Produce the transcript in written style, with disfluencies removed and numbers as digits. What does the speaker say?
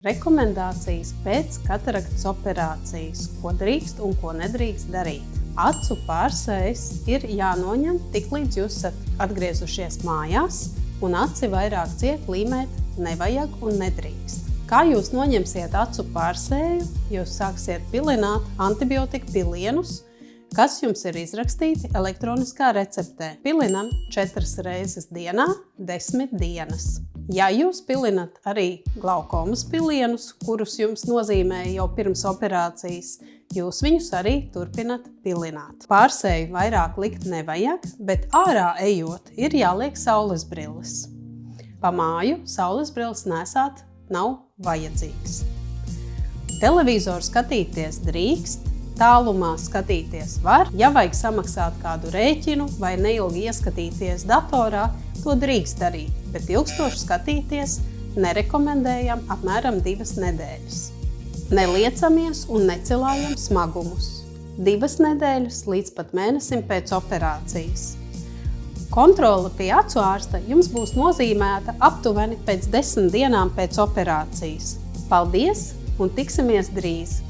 Rekomendācijas pēc kataraktas operācijas, ko drīkst un ko nedrīkst darīt. Acu pārsējs ir jānoņem tiklīdz jūs esat atgriezušies mājās, un aci vairāk ciet līmēt nevajag un nedrīkst. Kā jūs noņemsiet acu pārsēju? Jūs sāksiet pilināt antibiotika pilienus, kas jums ir izrakstīti elektroniskā receptē. Pilinam 4 reizes dienā, 10 dienas. Ja jūs pilinat arī glaukomas pilienus, kurus jums nozīmēja jau pirms operācijas, jūs viņus arī turpinat pilināt. Pārsēju vairāk likt nevajag, bet ārā ejot ir jāliek saules brilles. Pa māju saules brilles nesāt nav vajadzīgs. Televizoru skatīties drīkst, tālumā skatīties var. Ja vajag samaksāt kādu rēķinu vai neilgi ieskatīties datorā, to drīkst darīt, bet ilgstoši skatīties nerekomendējam apmēram 2 nedēļas. Neliecamies un necilājam smagumus. 2 nedēļas līdz pat mēnesim pēc operācijas. Kontrole pie acu ārsta jums būs nozīmēta aptuveni pēc 10 dienām pēc operācijas. Paldies un tiksimies drīz!